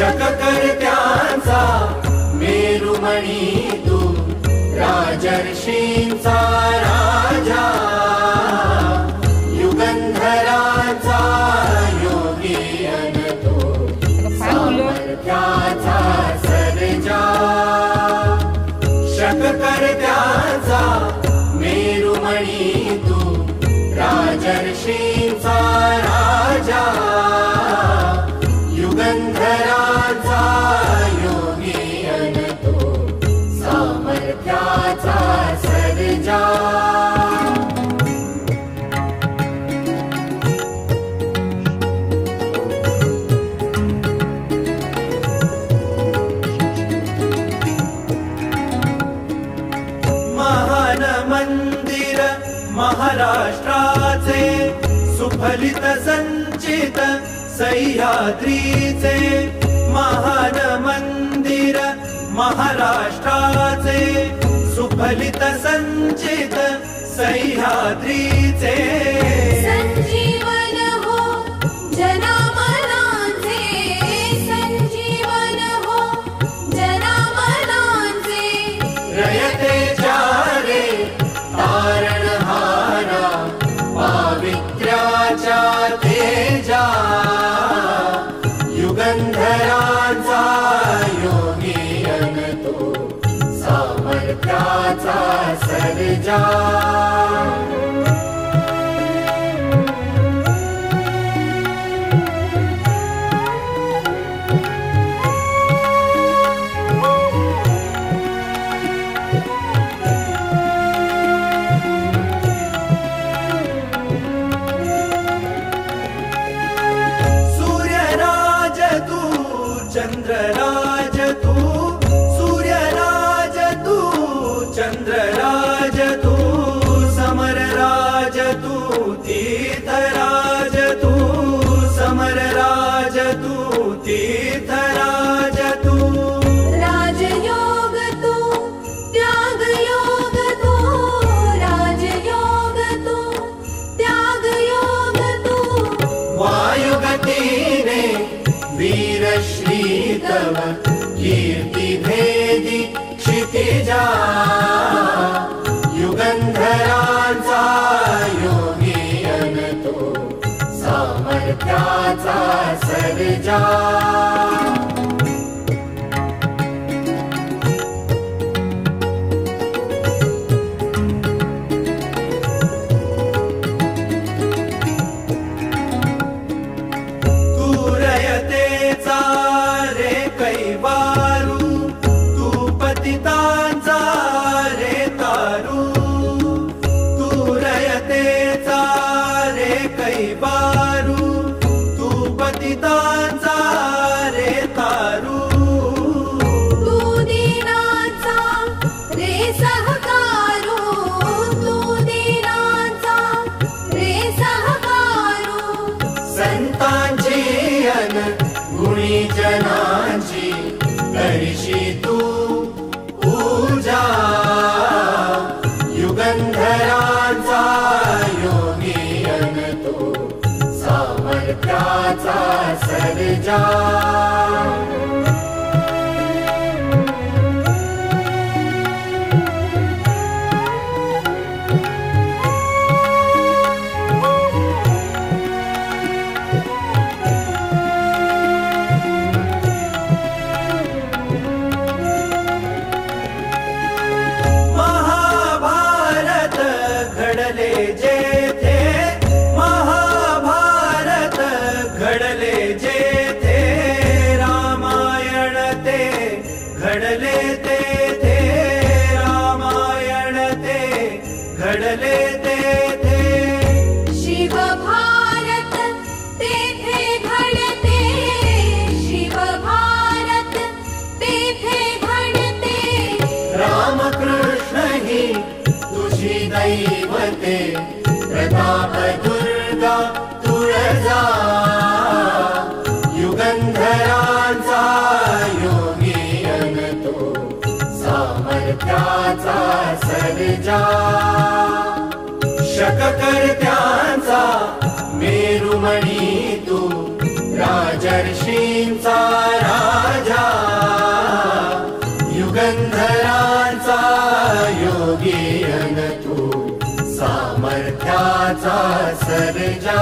शककर्त्यांचा मेरुमणी तू, राजर्षींचा राजा, युगंधराचा योगी अन तू, सामर्थ्याचा सर्जा. शककर्त्यांचा मेरुमणी तू, राजर्षींचा राजा, युगंधराचा योगी अन तू, सामर्थ्याचा सर्जा. महान मंदिर महाराष्ट्राचे, सुफलित संचित सह्याद्रीचे. महान मंदिर महाराष्ट्राचे, सुफलित संचित सह्याद्रीचे. संजीवन हो जनामनांचे, संजीवन हो जनामनांचे. रयतेच्या रे तारणहारा, पावित्र्याच्या तेजा, युगंधराचा योगी अन तू, सामर्थ्याचा सर्जा. चंद्रराज तू, सूर्यराज तू, चंद्रराज तू, समरराज तू, तीर्थराज तू, समरराज तू, तीर्थराज तू. राजयोग तू, त्यागयोग तू, राजयोग तू, त्यागयोग तू. वायुगतीने वीरश्री तव, कीर्ति भेदी क्षितिजा, युगंधराचा योगी अन तू, सामर्थ्याचा सर्जा. कैवारू तू, पतितांचा रे तारू, तू रयतेचा रे कैवारू, तू पतितांचा रे तारू. तू दीनांचा रे सहकारू, तू दीनांचा रे सहकारू. संतांची अन गुणी जनांची करिशी तू पूजा, युगंधराचा योगी अन तू, सामर्थ्याचा सर्जा. घडले जेथे महाभारत, घडले जेथे रामायण ते, घडले तेथे रामायण ते, घडले तेथे. शिव भारत तेथे घडते, शिव भारत तेथे घडते. रामकृष्ण ही तुझी दैवते, प्रताप दुर्गा तुळजा, युगंधराचा योगी अन तू, सामर्थ्याचा सर्जा. शककर्त्यांचा मेरुमणी तू, राजर्षींचा राजा. योगी अन तू सामर्थ्याचा सर्जा